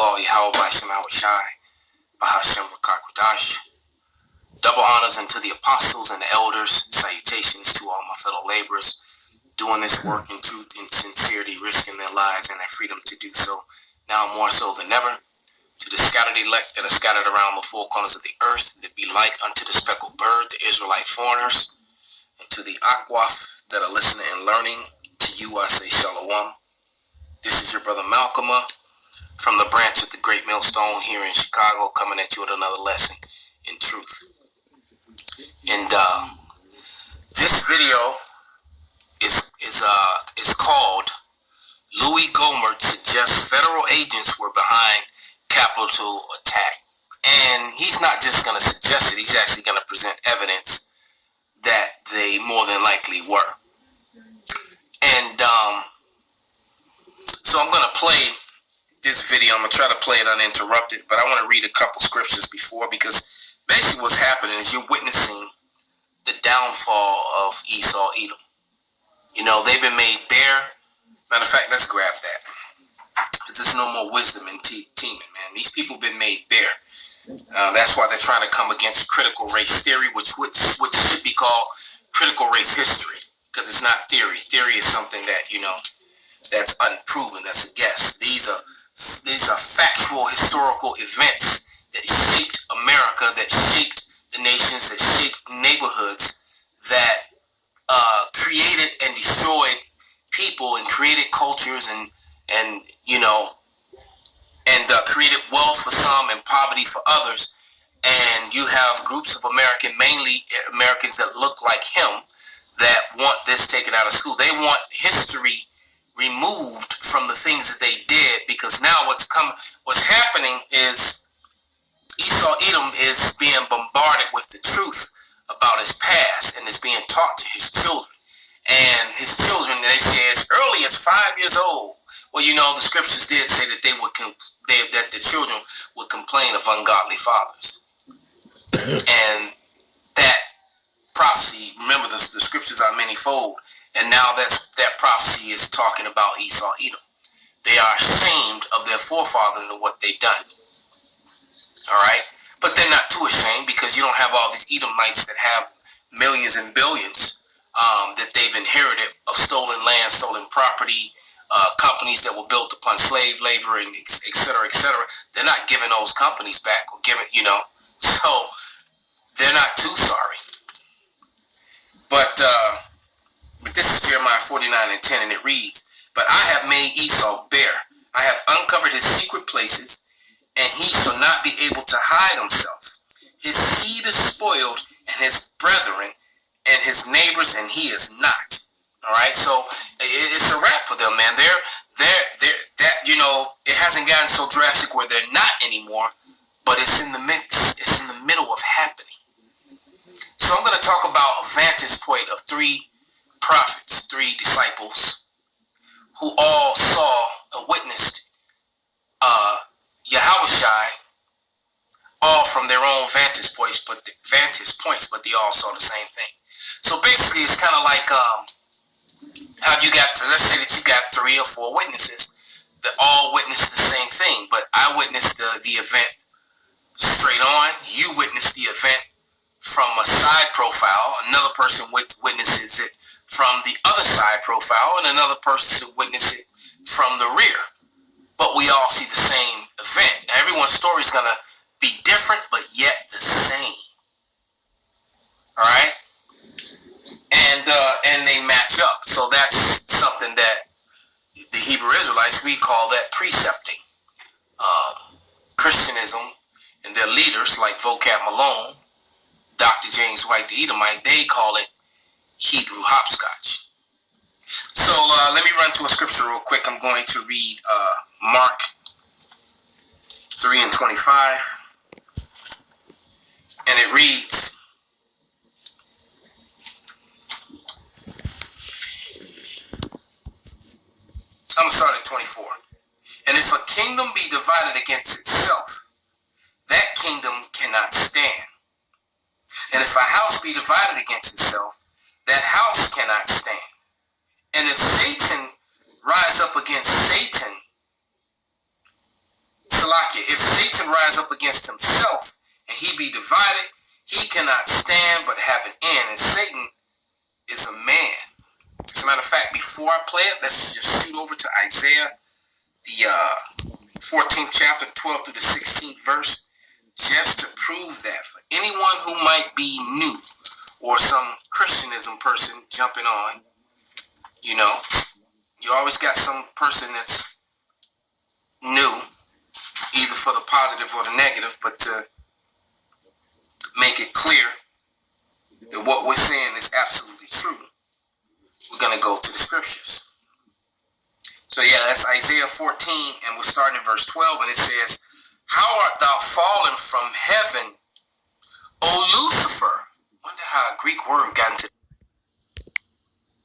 Allah, Yahweh Bashim Awashai, Bahashem Rakakwadash. Double honors unto the apostles and the elders. Salutations to all my fellow laborers doing this work in truth and sincerity, risking their lives and their freedom to do so, now more so than ever. To the scattered elect that are scattered around the four corners of the earth, that be like unto the speckled bird, the Israelite foreigners, and to the Akwath that are listening and learning, to you I say Shalom. This is your brother Malcolm from the branch of the Great Millstone here in Chicago, coming at you with another lesson in truth. And this video is called Louis Gohmert Suggests Federal Agents Were Behind Capitol Attack. And he's not just going to suggest it, he's actually going to present evidence that they more than likely were. And so I'm going to play this video. I'm going to try to play it uninterrupted, but I want to read a couple scriptures before, because basically what's happening is you're witnessing the downfall of Esau Edom. You know, they've been made bare. Matter of fact, let's grab that. There's no more wisdom in teaming, man. These people have been made bare. That's why they're trying to come against critical race theory, which should be called critical race history, because it's not theory. Theory is something that, you know, that's unproven. That's a guess. These are factual historical events that shaped America, that shaped the nations, that shaped neighborhoods, that created and destroyed people and created cultures and you know, and created wealth for some and poverty for others. And you have groups of mainly Americans that look like him, that want this taken out of school. They want history removed from the things that they did, because now what's happening is Esau Edom is being bombarded with the truth about his past, and it's being taught to his children. And his children, they say as early as 5 years old. Well, you know, the scriptures did say that that the children would complain of ungodly fathers. And that prophecy, remember the scriptures are manyfold, and now that prophecy is talking about Esau Edom. They are ashamed of their forefathers and what they've done. All right? But they're not too ashamed, because you don't have all these Edomites that have millions and billions that they've inherited of stolen land, stolen property, companies that were built upon slave labor, and et cetera, et cetera. They're not giving those companies back or giving, you know, so they're not too sorry. But this is Jeremiah 49:10, and it reads, "But I have made Esau bare. I have uncovered his secret places, and he shall not be able to hide himself. His seed is spoiled, and his brethren, and his neighbors, and he is not." All right, so it's a wrap for them, man. That, you know, it hasn't gotten so drastic where they're not anymore, but it's in the midst. It's in the middle of happening. So I'm going to talk about a vantage point of three prophets, three disciples, who all saw and witnessed Yahushai, all from their own vantage points, but they all saw the same thing. So basically, it's kind of like how you got, let's say that you got 3 or 4 witnesses that all witnessed the same thing, but I witnessed the event straight on. You witnessed the event from a side profile. Another person witnesses it from the other side profile, and another person witnesses it from the rear. But we all see the same event. Now, everyone's story is going to be different, but yet the same. All right? And they match up. So that's something that the Hebrew Israelites, we call that precepting. Christianism and their leaders like Vocab Malone, Dr. James White the Edomite, they call it Hebrew hopscotch. So let me run to a scripture real quick. I'm going to read Mark 3:25, and it reads, I'm going to start at 24. "And if a kingdom be divided against itself, that kingdom cannot stand. And if a house be divided against itself, that house cannot stand. And if Satan rise up against Satan, rise up against himself, and he be divided, he cannot stand but have an end. And Satan is a man. As a matter of fact, before I play it, let's just shoot over to Isaiah, the 14th chapter, 12 through the 16th verse, just to prove that for anyone who might be new or some Christianism person jumping on. You know, you always got some person that's new, either for the positive or the negative, but to make it clear that what we're saying is absolutely true, we're going to go to the scriptures. So yeah, that's Isaiah 14, and we're starting in verse 12, and it says, "How art thou fallen from heaven, O Lucifer?" Wonder how a Greek word got into